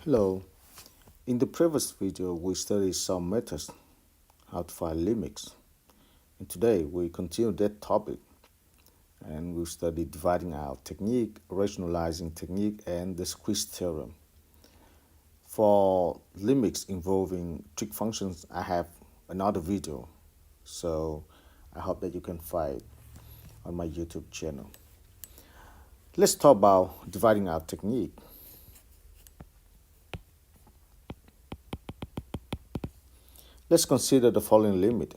Hello. In the previous video, we studied some methods how to find limits. And today, we continue that topic and we'll study dividing out technique, rationalizing technique, and the squeeze theorem. For limits involving trig functions, I have another video. So I hope that you can find it on my YouTube channel. Let's talk about dividing out technique. Let's consider the following limit.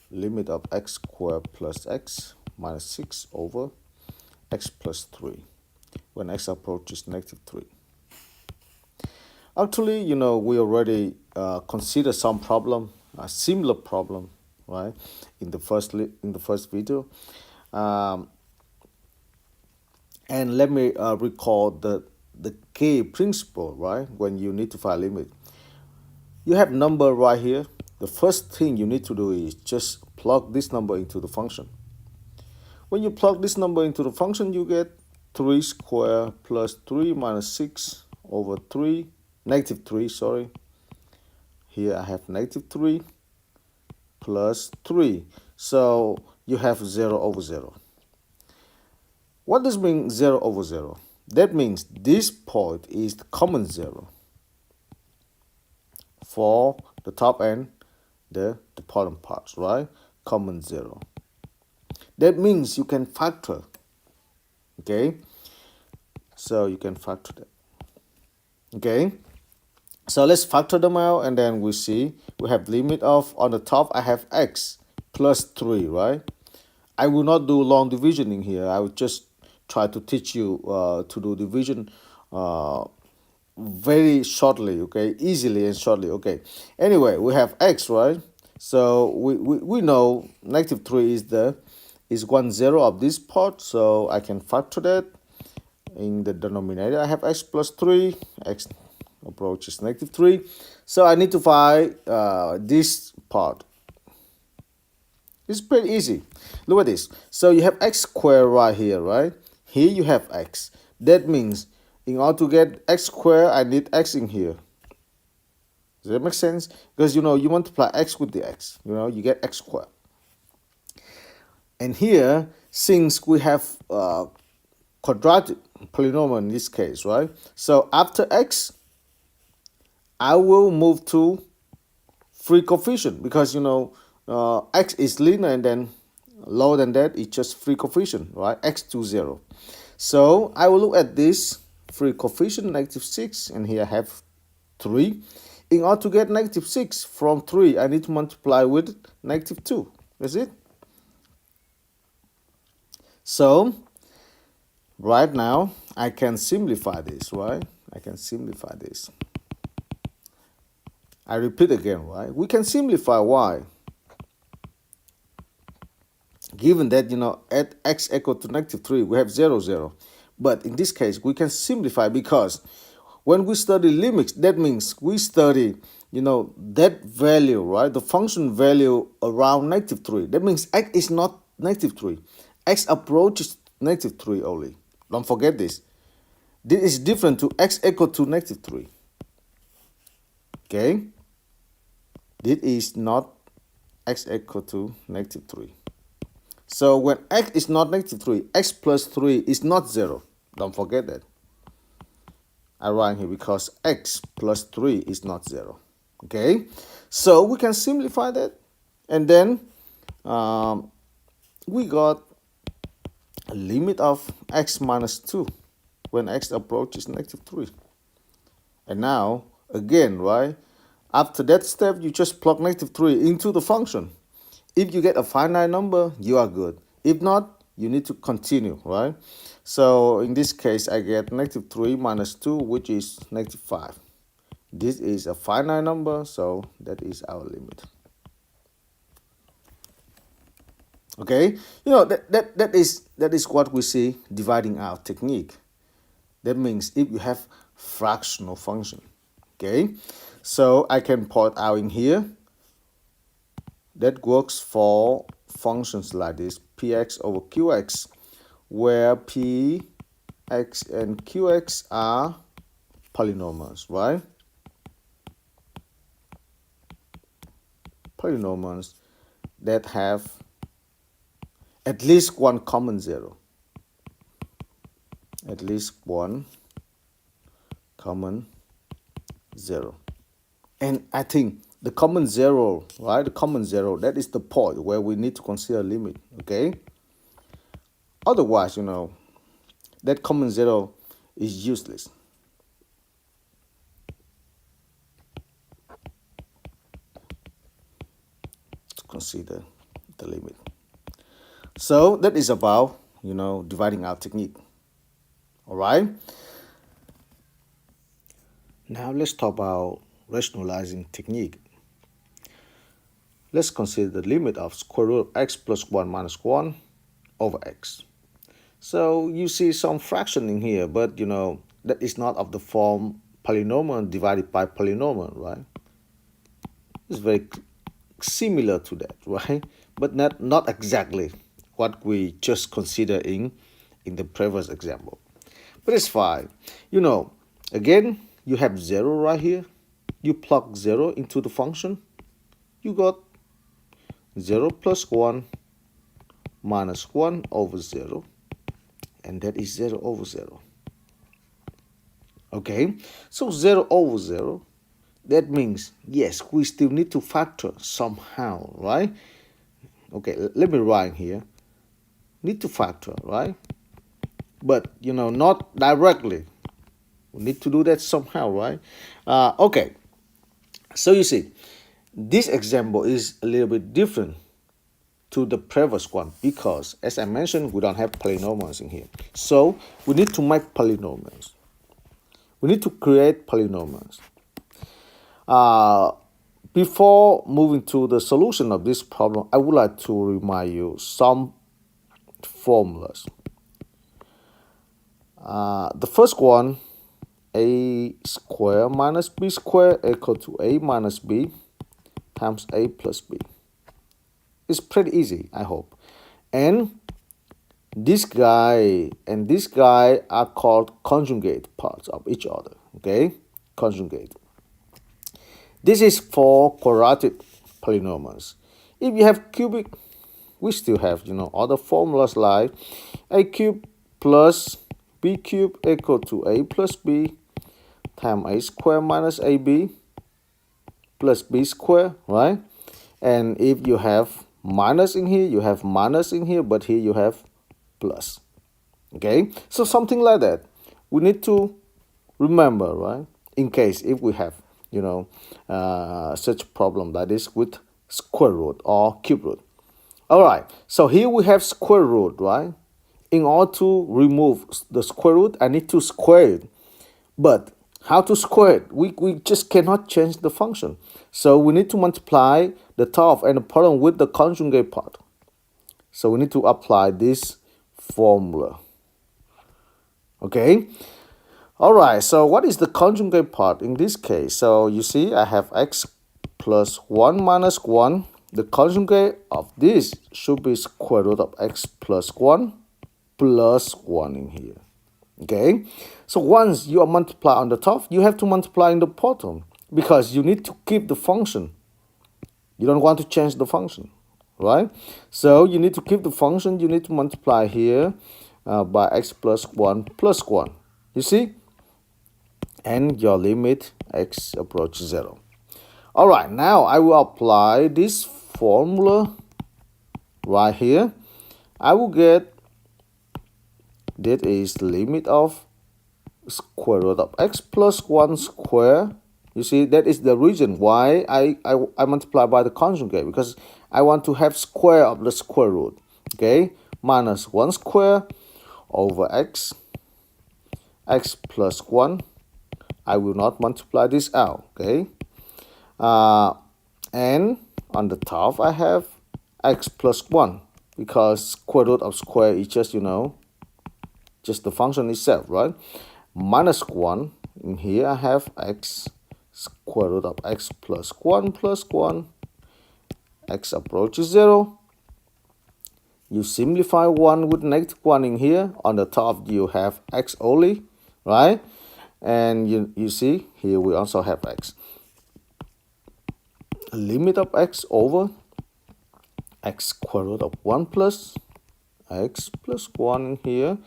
Limit of x squared plus x minus 6 over x plus 3 when x approaches negative 3. Actually, we already considered some problem, a similar problem, right, in the first video. And let me recall the key principle, right, when you need to find limit. You have number right here. The first thing you need to do is just plug this number into the function. When you plug this number into the function, you get 3 squared plus 3 minus 6 over 3, negative 3, sorry. Here I have negative 3 plus 3. So you have 0 over 0. What does mean 0 over 0? That means this point is the common 0 for the top and the bottom parts, right? Common 0. That means you can factor, okay? So you can factor that, okay? So let's factor them out, and then we see we have limit of, on the top I have x plus 3, right? I will not do long divisioning here. I will just try to teach you to do division very shortly, okay? Easily and shortly, okay? Anyway, we have x, right? So we know negative 3 is 1 0 of this part, so I can factor that. In the denominator, I have x plus 3, x approaches negative 3. So I need to find this part. It's pretty easy. Look at this. So you have x squared right here, right? Here you have x. That means in order to get x squared, I need x in here. Does that make sense? Because, you multiply x with the x. You get x squared. And here, since we have quadratic polynomial in this case, right? So after x, I will move to free coefficient because, x is linear, and then lower than that, it's just free coefficient, right? X to 0. So I will look at this free coefficient, negative 6, and here I have 3. In order to get negative 6 from 3, I need to multiply with negative 2. That's it. So right now, I can simplify this, right? I can simplify this. I repeat again, right? We can simplify y. Given that, at x equal to negative 3, we have 0, 0. But in this case, we can simplify because when we study limits, that means we study, that value, right? The function value around negative 3. That means x is not negative 3. X approaches negative 3 only. Don't forget this. This is different to x equal to negative 3. Okay? This is not x equal to negative 3. So when x is not negative 3, x plus 3 is not 0. Don't forget that. I write here because x plus 3 is not 0. Okay? So we can simplify that. And then we got a limit of x minus 2 when x approaches negative 3. And now, again, right? After that step, you just plug negative 3 into the function. If you get a finite number, you are good. If not, you need to continue, right? So in this case, I get negative 3 minus 2, which is negative 5. This is a finite number, so that is our limit. Okay, that is what we see dividing out technique. That means if you have fractional function, okay, so I can point out in here. That works for functions like this, px over qx, where px and qx are polynomials, right? Polynomials that have at least one common zero. At least one common zero. And I think the common zero, right? The common zero, that is the point where we need to consider limit, okay? Otherwise, that common zero is useless. To consider the limit. So that is about, dividing out technique. All right. Now let's talk about rationalizing technique. Let's consider the limit of square root of x plus 1 minus 1 over x. So you see some fraction in here, but that is not of the form polynomial divided by polynomial, right? It's very similar to that, right? But not exactly what we just considered in the previous example. But it's fine. Again, you have 0 right here. You plug 0 into the function. You got 0 plus 1 minus 1 over 0. And that is 0 over 0. Okay, so 0 over 0. That means, yes, we still need to factor somehow, right? Okay, let me write here. Need to factor, right? But, not directly. We need to do that somehow, right? Okay, so you see, this example is a little bit different to the previous one because, as I mentioned, we don't have polynomials in here. So we need to make polynomials. We need to create polynomials. Before moving to the solution of this problem, I would like to remind you some formulas. The first one, a square minus b square equal to a minus b times a plus b. It's pretty easy, I hope. And this guy and this guy are called conjugate parts of each other, okay? Conjugate. This is for quadratic polynomials. If you have cubic, we still have, other formulas like a cube plus b cube equal to a plus b times a square minus ab plus b square, right? And if you have minus in here, you have minus in here, but here you have plus. Okay, so something like that. We need to remember, right? In case if we have, such problem like this with square root or cube root. All right, so here we have square root, right? In order to remove the square root, I need to square it. But how to square it? We just cannot change the function. So we need to multiply the top and the bottom with the conjugate part. So we need to apply this formula. Okay. All right. So what is the conjugate part in this case? So you see I have x plus 1 minus 1. The conjugate of this should be square root of x plus 1 plus 1 in here. Okay, so once you are multiply on the top, you have to multiply in the bottom because you need to keep the function. You don't want to change the function, right? So you need to keep the function. You need to multiply here by x plus 1 plus 1. You see? And your limit x approaches 0. All right, now I will apply this formula right here. I will get that is the limit of square root of x plus 1 square. You see, that is the reason why I multiply by the conjugate, because I want to have square of the square root. Okay, minus 1 square over x plus 1. I will not multiply this out. Okay, and on the top I have x plus 1 because square root of square is just, just the function itself, right? Minus 1. In here I have x square root of x plus 1 plus 1. X approaches 0. You simplify 1 with negative 1 in here. On the top you have x only, right? And you see here we also have x. Limit of x over x square root of 1 plus x plus 1 here.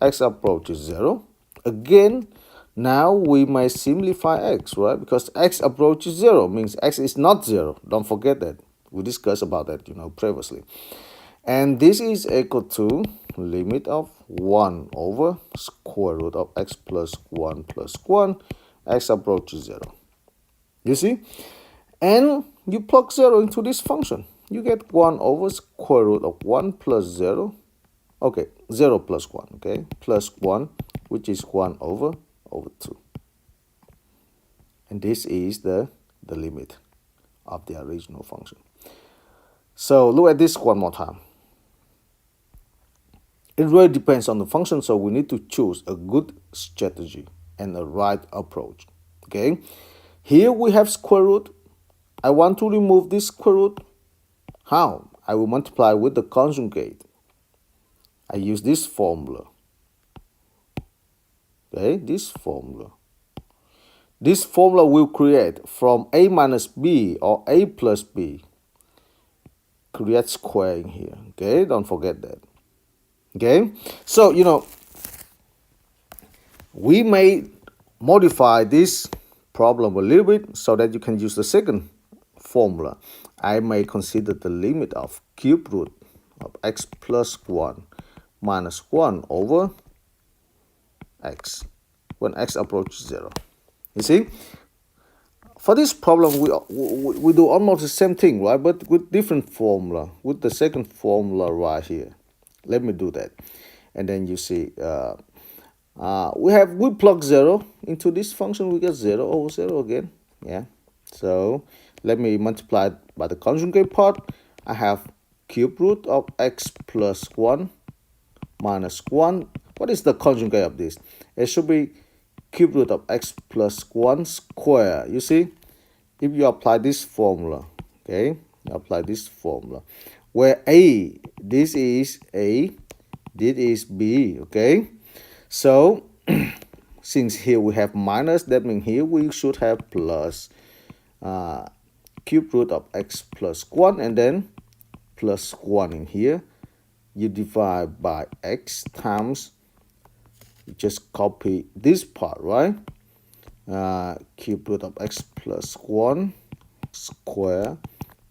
X approaches 0. Again, now we may simplify x, right? Because x approaches 0 means x is not 0. Don't forget that. We discussed about that, previously. And this is equal to limit of 1 over square root of x plus 1 plus 1. X approaches 0. You see? And you plug 0 into this function. You get 1 over square root of 1 plus 0. Okay, 0 plus 1, okay? Plus 1, which is 1 over 2. And this is the limit of the original function. So look at this one more time. It really depends on the function, so we need to choose a good strategy and a right approach, okay? Here we have square root. I want to remove this square root. How? I will multiply with the conjugate. I use this formula. Okay, this formula. This formula will create from a minus b or a plus b. Create squaring here. Okay, don't forget that. Okay, so we may modify this problem a little bit so that you can use the second formula. I may consider the limit of cube root of x plus 1 minus 1 over x when x approaches 0. You see, for this problem we do almost the same thing, right? But with different formula, with the second formula right here. Let me do that, and then you see we plug 0 into this function. We get 0 over 0 again. Yeah. So let me multiply by the conjugate part. I have cube root of x plus 1 minus 1. What is the conjugate of this? It should be cube root of x plus 1 square. You see, if you apply this formula, okay, you apply this formula, where a, this is a, this is b, okay? So since here we have minus, that means here we should have plus cube root of x plus 1 and then plus 1 in here. You divide by x times, you just copy this part, right? Cube root of x plus 1 square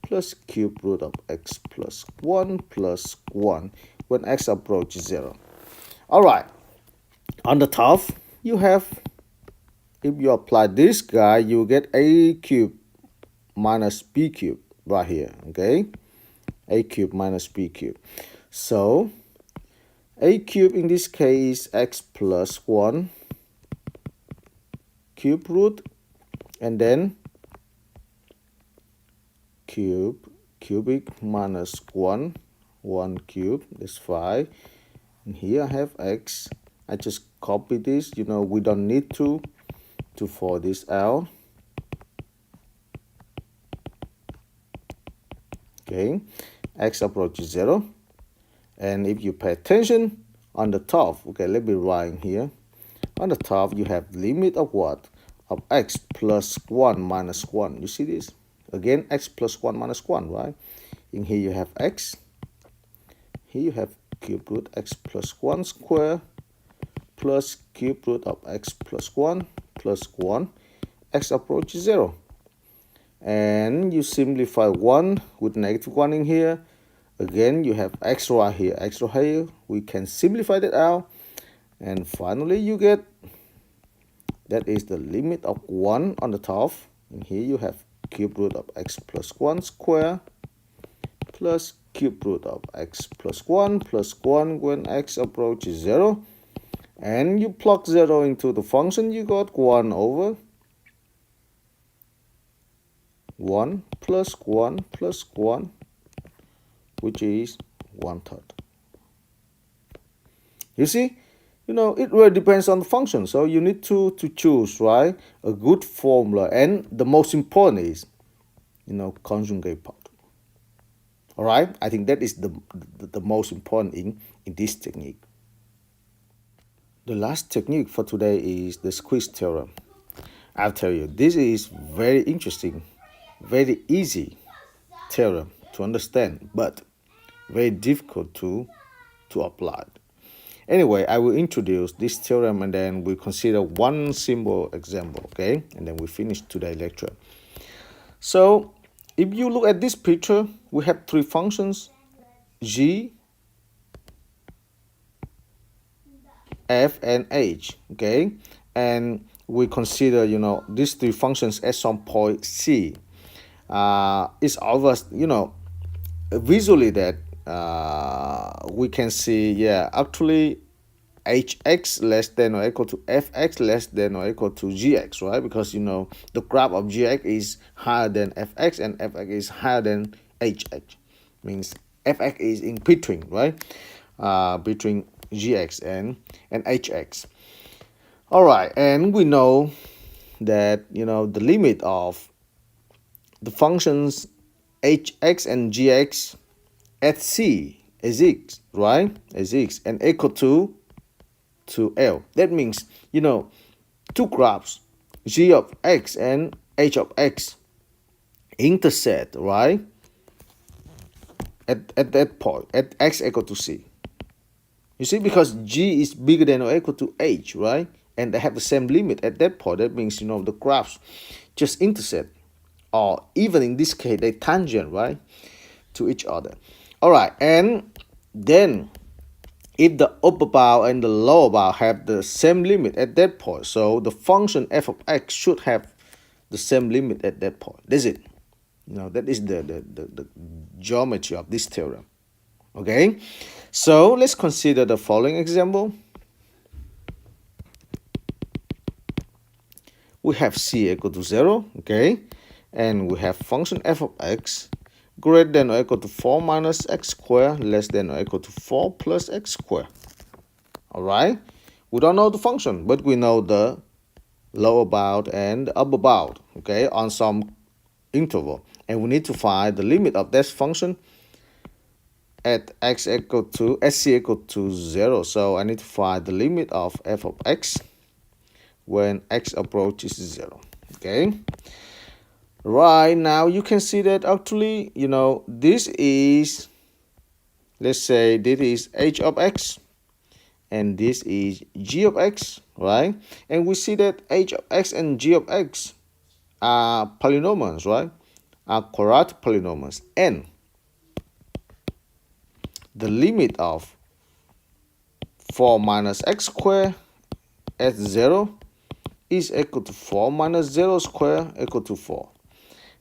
plus cube root of x plus 1 plus 1 when x approaches 0. All right. On the top, you have, if you apply this guy, you get a cube minus b cube right here, okay? A cube minus b cube. So a cube in this case is x plus 1 cube root, and then cubic minus 1 cube is 5. And here I have x. I just copy this, we don't need to fold this out. Okay, x approaches 0. And if you pay attention on the top, okay, let me write here. On the top, you have limit of what? Of x plus 1 minus 1. You see this? Again, x plus 1 minus 1, right? In here you have x. Here you have cube root x plus 1 square plus cube root of x plus 1 plus 1. X approaches 0. And you simplify 1 with negative 1 in here. Again, you have x right here, x right here. We can simplify that out. And finally, you get, that is the limit of 1 on the top. And here you have cube root of x plus 1 square plus cube root of x plus 1 plus 1 when x approaches 0. And you plug 0 into the function, you got 1 over 1 plus 1 plus 1, which is 1/3. You see, it really depends on the function. So you need to choose, right, a good formula. And the most important is, conjugate part. All right, I think that is the most important in this technique. The last technique for today is the squeeze theorem. I'll tell you, this is very interesting, very easy theorem to understand, but very difficult to apply. Anyway, I will introduce this theorem and then we consider one simple example, okay? And then we finish today's lecture. So, if you look at this picture, we have three functions, g, f, and h, okay? And we consider, these three functions at some point c. It's obvious, visually that we can see, yeah, actually hx less than or equal to fx less than or equal to gx, right? Because, the graph of gx is higher than fx and fx is higher than hx. Means fx is in between, right? Between gx and hx. All right, and we know that, the limit of the functions hx and gx at c is x, right? Is x and equal to L. That means, two graphs, g of x and h of x, intersect, right? At that point, at x equal to c. You see, because g is bigger than or equal to h, right? And they have the same limit at that point. That means, the graphs just intersect. Or even in this case, they tangent, right? To each other. All right, and then if the upper bound and the lower bound have the same limit at that point, so the function f of x should have the same limit at that point. That's it. That is the geometry of this theorem. Okay, so let's consider the following example. We have c equal to 0, okay, and we have function f of x greater than or equal to 4 minus x squared less than or equal to 4 plus x squared. All right, we don't know the function, but we know the lower bound and the upper bound, okay, on some interval, and we need to find the limit of this function at c equal to 0. So I need to find the limit of f of x when x approaches 0. Okay, right now you can see that actually, this is, let's say this is h of x and this is g of x, right? And we see that h of x and g of x are polynomials, right? Are quadratic polynomials, and the limit of 4 minus x squared at 0 is equal to 4 minus 0 squared equal to 4.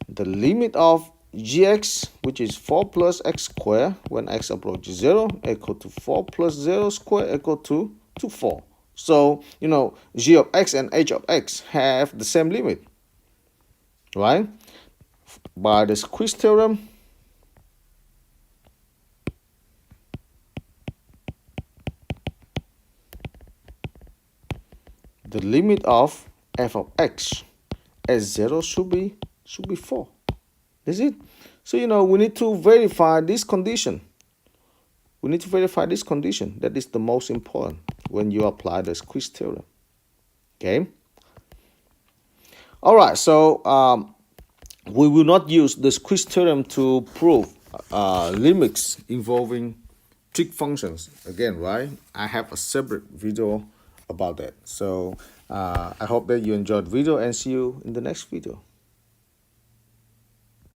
The limit of gx, which is 4 plus x squared when x approaches 0, equal to 4 plus 0 squared equal to 4. So, g of x and h of x have the same limit, right? By the squeeze theorem, the limit of f of x at 0 should be 4. Is it? So, we need to verify this condition. We need to verify this condition. That is the most important when you apply the squeeze theorem. Okay? All right, so we will not use the squeeze theorem to prove limits involving trig functions again, right? I have a separate video about that. So I hope that you enjoyed the video and see you in the next video.